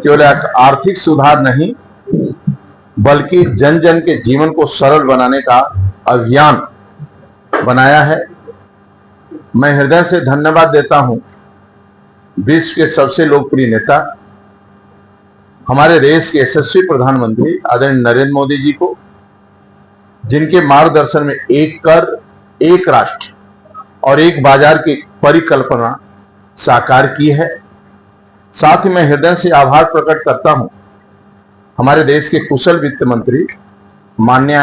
केवल आर्थिक सुधार नहीं बल्कि जन जन के जीवन को सरल बनाने का अभियान बनाया है। मैं हृदय से धन्यवाद देता हूं विश्व के सबसे लोकप्रिय नेता हमारे देश के यशस्वी प्रधानमंत्री आदरणीय नरेंद्र मोदी जी को, जिनके मार्गदर्शन में एक कर, एक राष्ट्र और एक बाजार की परिकल्पना साकार की है। साथ ही मैं हृदय से आभार प्रकट करता हूं हमारे देश के कुशल वित्त मंत्री माननीय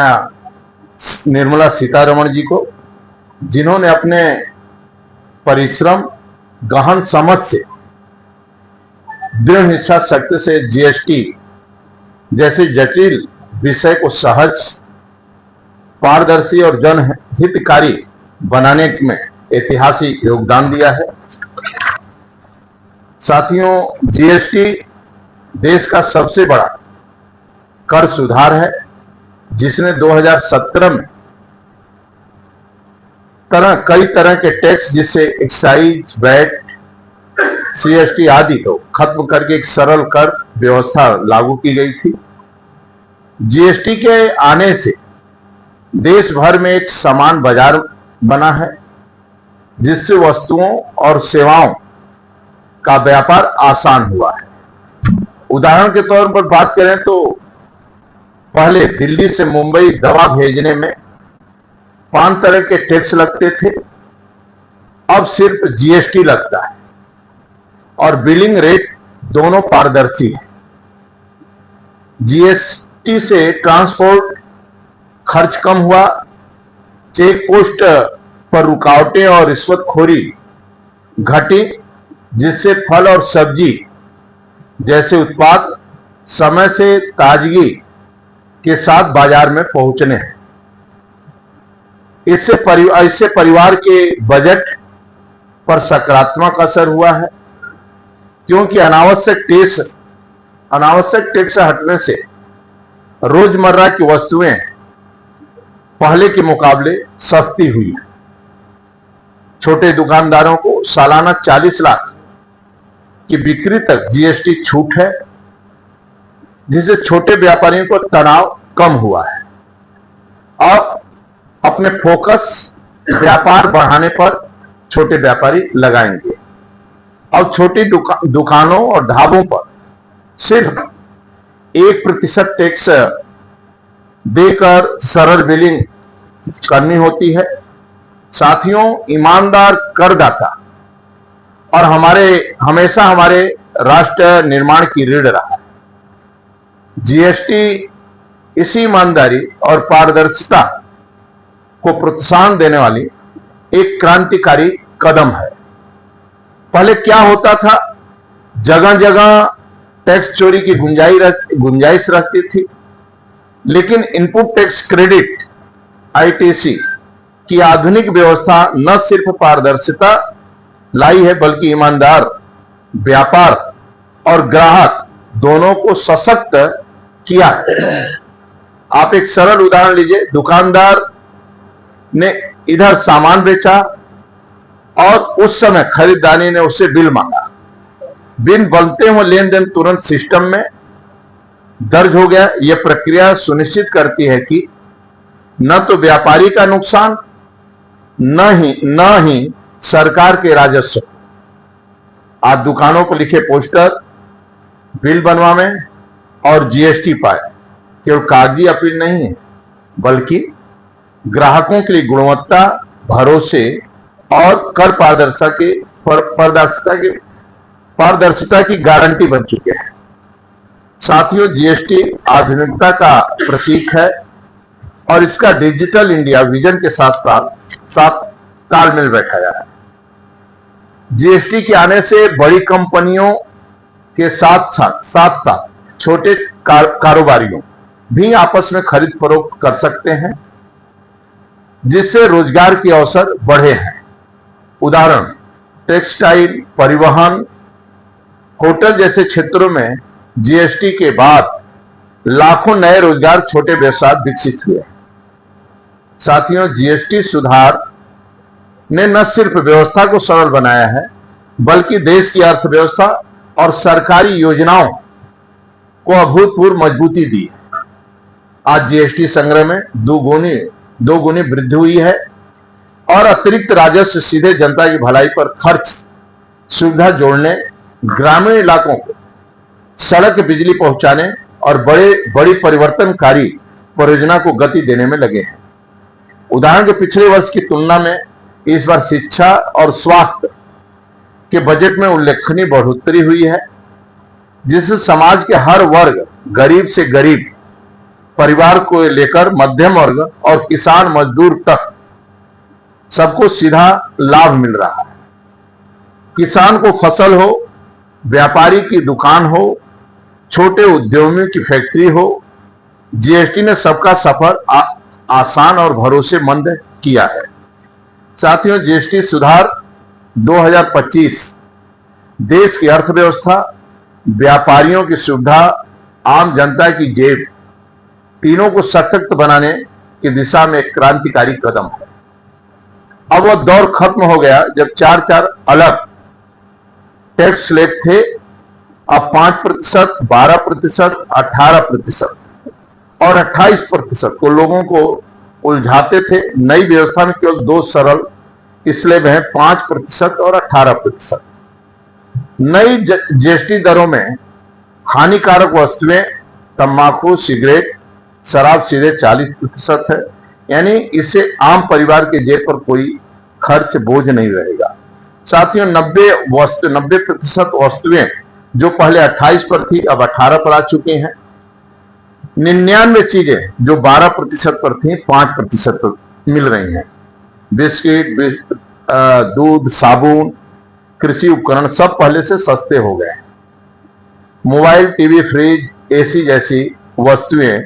निर्मला सीतारमण जी को, जिन्होंने अपने परिश्रम, गहन समझ से, दृढ़ निष्ठा शक्ति से जीएसटी जैसे जटिल विषय को सहज, पारदर्शी और जनहितकारी बनाने में ऐतिहासिक योगदान दिया है। साथियों, जीएसटी देश का सबसे बड़ा कर सुधार है, जिसने 2017 में कई तरह के टैक्स, जिससे एक्साइज, वैट, सीएसटी आदि को खत्म करके एक सरल कर व्यवस्था लागू की गई थी। जीएसटी के आने से देश भर में एक समान बाजार बना है, जिससे वस्तुओं और सेवाओं का व्यापार आसान हुआ है। उदाहरण के तौर पर बात करें तो पहले दिल्ली से मुंबई दवा भेजने में 5 तरह के टैक्स लगते थे, अब सिर्फ जीएसटी लगता है और बिलिंग रेट दोनों पारदर्शी है। जीएसटी से ट्रांसपोर्ट खर्च कम हुआ, चेक पोस्ट पर रुकावटें और रिश्वतखोरी घटी, जिससे फल और सब्जी जैसे उत्पाद समय से ताजगी के साथ बाजार में पहुंचने हैं। इससे परिवार के बजट पर सकारात्मक असर हुआ है, क्योंकि अनावश्यक टैक्स हटने से रोजमर्रा की वस्तुएं पहले के मुकाबले सस्ती हुई है। छोटे दुकानदारों को सालाना 40 लाख की बिक्री तक जीएसटी छूट है, जिससे छोटे व्यापारियों को तनाव कम हुआ है। अब अपने फोकस व्यापार बढ़ाने पर छोटे व्यापारी लगाएंगे। अब छोटी दुकानों और ढाबों पर सिर्फ 1% टैक्स देकर सरल बिलिंग करनी होती है। साथियों, ईमानदार करदाता और हमेशा हमारे राष्ट्र निर्माण की रीढ़ रहा है। जीएसटी इसी ईमानदारी और पारदर्शिता को प्रोत्साहन देने वाली एक क्रांतिकारी कदम है। पहले क्या होता था, जगह जगह टैक्स चोरी की गुंजाइश रहती थी, लेकिन इनपुट टैक्स क्रेडिट आईटीसी की आधुनिक व्यवस्था न सिर्फ पारदर्शिता लाई है, बल्कि ईमानदार व्यापार और ग्राहक दोनों को सशक्त किया है। आप एक सरल उदाहरण लीजिए। दुकानदार ने इधर सामान बेचा और उस समय खरीदारी ने उससे बिल मांगा। बिल बनते हुए लेन देन तुरंत सिस्टम में दर्ज हो गया। यह प्रक्रिया सुनिश्चित करती है कि न तो व्यापारी का नुकसान, न ही सरकार के राजस्व। आज दुकानों पर लिखे पोस्टर, बिल बनवावे और जीएसटी पाए केवल कागजी अपील नहीं है, बल्कि ग्राहकों के लिए गुणवत्ता, भरोसे और कर पारदर्शिता की गारंटी बन चुके हैं। साथियों, जीएसटी आधुनिकता का प्रतीक है और इसका डिजिटल इंडिया विजन के साथ तालमेल बैठाया है। जीएसटी के आने से बड़ी कंपनियों के साथ साथ छोटे कारोबारियों भी आपस में खरीद फरोख्त कर सकते हैं, जिससे रोजगार के अवसर बढ़े हैं। उदाहरण, टेक्सटाइल, परिवहन, होटल जैसे क्षेत्रों में जीएसटी के बाद लाखों नए रोजगार, छोटे व्यवसाय विकसित हुए। साथियों, जीएसटी सुधार ने न सिर्फ व्यवस्था को सरल बनाया है, बल्कि देश की अर्थव्यवस्था और सरकारी योजनाओं को अभूतपूर्व मजबूती दी। आज जीएसटी संग्रह में दो गुनी वृद्धि हुई है और अतिरिक्त राजस्व सीधे जनता की भलाई पर खर्च, सुविधा जोड़ने, ग्रामीण इलाकों को सड़क बिजली पहुंचाने और बड़ी परिवर्तनकारी परियोजना को गति देने में लगे हैं। उदाहरण के पिछले वर्ष की तुलना में इस बार शिक्षा और स्वास्थ्य के बजट में उल्लेखनीय बढ़ोतरी हुई है, जिससे समाज के हर वर्ग, गरीब से गरीब परिवार को लेकर मध्यम वर्ग और किसान मजदूर तक सबको सीधा लाभ मिल रहा है। किसान को फसल हो, व्यापारी की दुकान हो, छोटे उद्यमियों की फैक्ट्री हो, जीएसटी ने सबका सफर आसान और भरोसेमंद किया है। साथियों, जीएसटी सुधार 2025 देश की अर्थव्यवस्था, व्यापारियों की सुविधा, आम जनता की जेब, तीनों को सशक्त बनाने की दिशा में एक क्रांतिकारी कदम है। अब वह दौर खत्म हो गया जब चार अलग टैक्स स्लैब थे। अब 5%, 12%, 18% और 28% को लोगों को उलझाते थे। नई व्यवस्था में केवल दो सरल स्लैब हैं, 5% और 18%। नई जीएसटी दरों में हानिकारक वस्तुएं, तंबाकू, सिगरेट, शराब सीधे 40% है, यानी इससे आम परिवार के जेब पर कोई खर्च बोझ नहीं रहेगा। साथियों, 90% वस्तुएं जो पहले 28 पर थी अब 18 पर आ चुकी हैं। 99 चीजें जो 12% पर थी 5% पर मिल रही हैं। बिस्किट, दूध, साबुन, कृषि उपकरण सब पहले से सस्ते हो गए हैं। मोबाइल, टीवी, फ्रिज, एसी जैसी वस्तुएं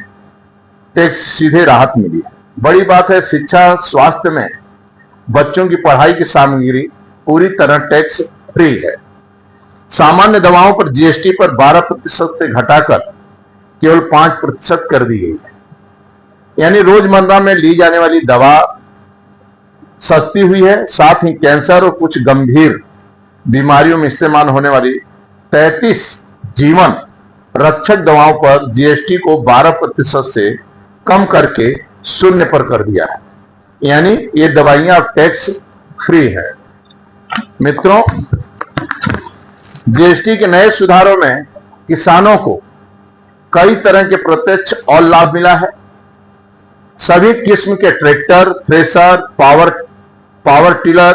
टैक्स सीधे राहत मिली है। बड़ी बात है, शिक्षा स्वास्थ्य में बच्चों की पढ़ाई की सामग्री पूरी तरह टैक्स फ्री है। सामान्य दवाओं पर जीएसटी पर 12% से घटाकर केवल 5% कर दी गई है, यानी रोजमर्रा में ली जाने वाली दवा सस्ती हुई है। साथ ही कैंसर और कुछ गंभीर बीमारियों में इस्तेमाल होने वाली 33 जीवन रक्षक दवाओं पर जीएसटी को 12% से कम करके 0 पर कर दिया है, यानी ये दवाइयां अब टैक्स फ्री है। मित्रों, जीएसटी के नए सुधारों में किसानों को कई तरह के प्रत्यक्ष और लाभ मिला है। सभी किस्म के tractor, thresher, power tiller,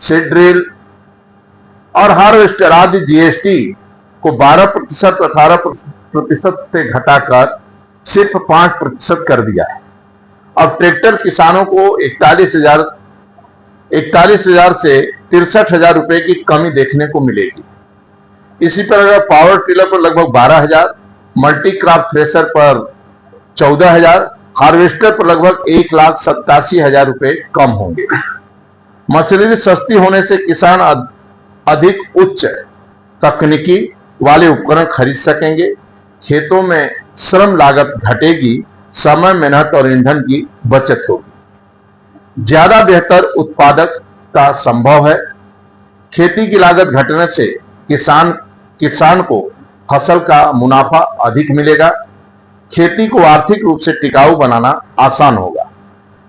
seed drill और हार्वेस्टर आदि जीएसटी को 12%, 18% से घटाकर सिर्फ 5% कर दिया है। अब ट्रैक्टर किसानों को 41,000 से 63,000 रुपए की कमी देखने को मिलेगी। इसी तरह पावर टिलर पर लगभग 12,000, मल्टी क्रॉप थ्रेशर पर 14,000, हार्वेस्टर पर लगभग 1,87,000 रुपए कम होंगे। मशीनरी सस्ती होने से किसान अधिक उच्च तकनीकी वाले उपकरण खरीद सकेंगे। खेतों में श्रम लागत घटेगी, समय, मेहनत और ईंधन की बचत होगी। ज्यादा बेहतर उत्पादकता संभव है। खेती की लागत घटने से किसान को फसल का मुनाफा अधिक मिलेगा। खेती को आर्थिक रूप से टिकाऊ बनाना आसान होगा।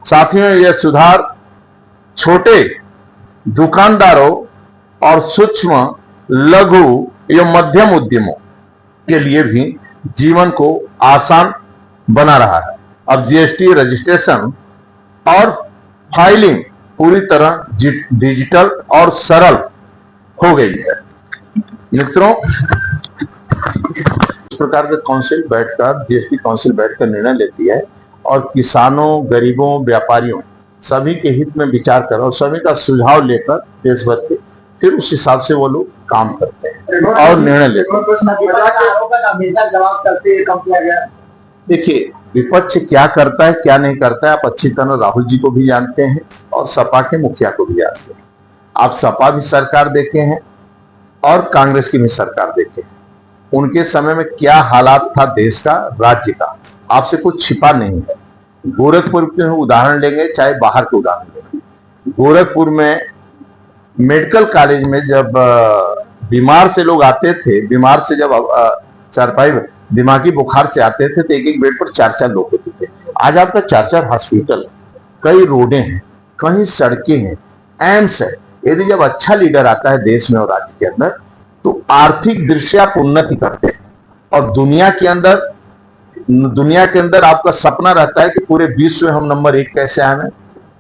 साथियों, यह सुधार छोटे दुकानदारों और सूक्ष्म, लघु एवं मध्यम उद्यमों के लिए भी जीवन को आसान बना रहा है। अब जीएसटी रजिस्ट्रेशन और फाइलिंग पूरी तरह डिजिटल और सरल हो गई है। मित्रों, इस प्रकार का काउंसिल बैठकर, जीएसटी काउंसिल बैठकर निर्णय लेती है और किसानों, गरीबों, व्यापारियों सभी के हित में विचार कर और सभी का सुझाव लेकर देश भर के फिर उस हिसाब से वो लोग काम करते हैं और निर्णय लेते हैं। देखिए, विपक्ष क्या करता है क्या नहीं करता है आप अच्छी तरह राहुल जी को भी जानते हैं और सपा के मुखिया को भी जानते हैं। आप सपा भी सरकार देखे हैं और कांग्रेस की भी सरकार देखे हैं। उनके समय में क्या हालात था देश का, राज्य का, आपसे कुछ छिपा नहीं है। गोरखपुर के उदाहरण लेंगे चाहे बाहर के उदाहरण लेंगे। गोरखपुर में मेडिकल कॉलेज में जब बीमार से लोग आते थे, बीमार से जब चारपाई दिमागी बुखार से आते थे तो एक एक बेड पर 4-4 लोग होते थे। आज आपका 4-4 हॉस्पिटल, कई रोडें हैं, कहीं सड़कें हैं, एम्स है। यदि जब अच्छा लीडर आता है देश में और राज्य के अंदर तो आर्थिक दृष्टि आप उन्नति करते हैं और दुनिया के अंदर आपका सपना रहता है कि पूरे विश्व में हम नंबर 1 कैसे आए।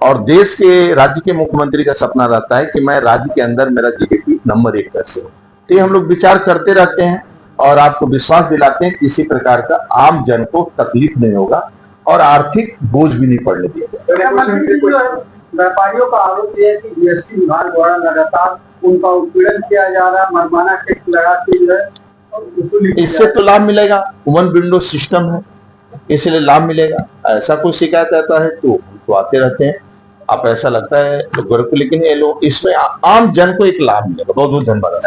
और देश के राज्य के मुख्यमंत्री का सपना रहता है कि मैं राज्य के अंदर मेरा जीडीपी नंबर 1 कैसे हो। तो हम लोग विचार करते रहते हैं और आपको विश्वास दिलाते हैं किसी प्रकार का आम जन को तकलीफ नहीं होगा और आर्थिक बोझ भी नहीं पड़ने दिया। व्यापारियों का आरोप है कि जीएसटी विभाग द्वारा लगातार उनका उत्पीड़न किया जा रहा है, मनमाना टैक्स लगा के इससे तो लाभ मिलेगा, वन विंडो सिस्टम है, इसलिए लाभ मिलेगा। ऐसा कोई शिकायत आता है तो आते रहते हैं। आप ऐसा लगता है तो गौरव, लेकिन ये लोग इसमें आम जन को एक लाभ मिलेगा। बहुत बहुत धन्यवाद।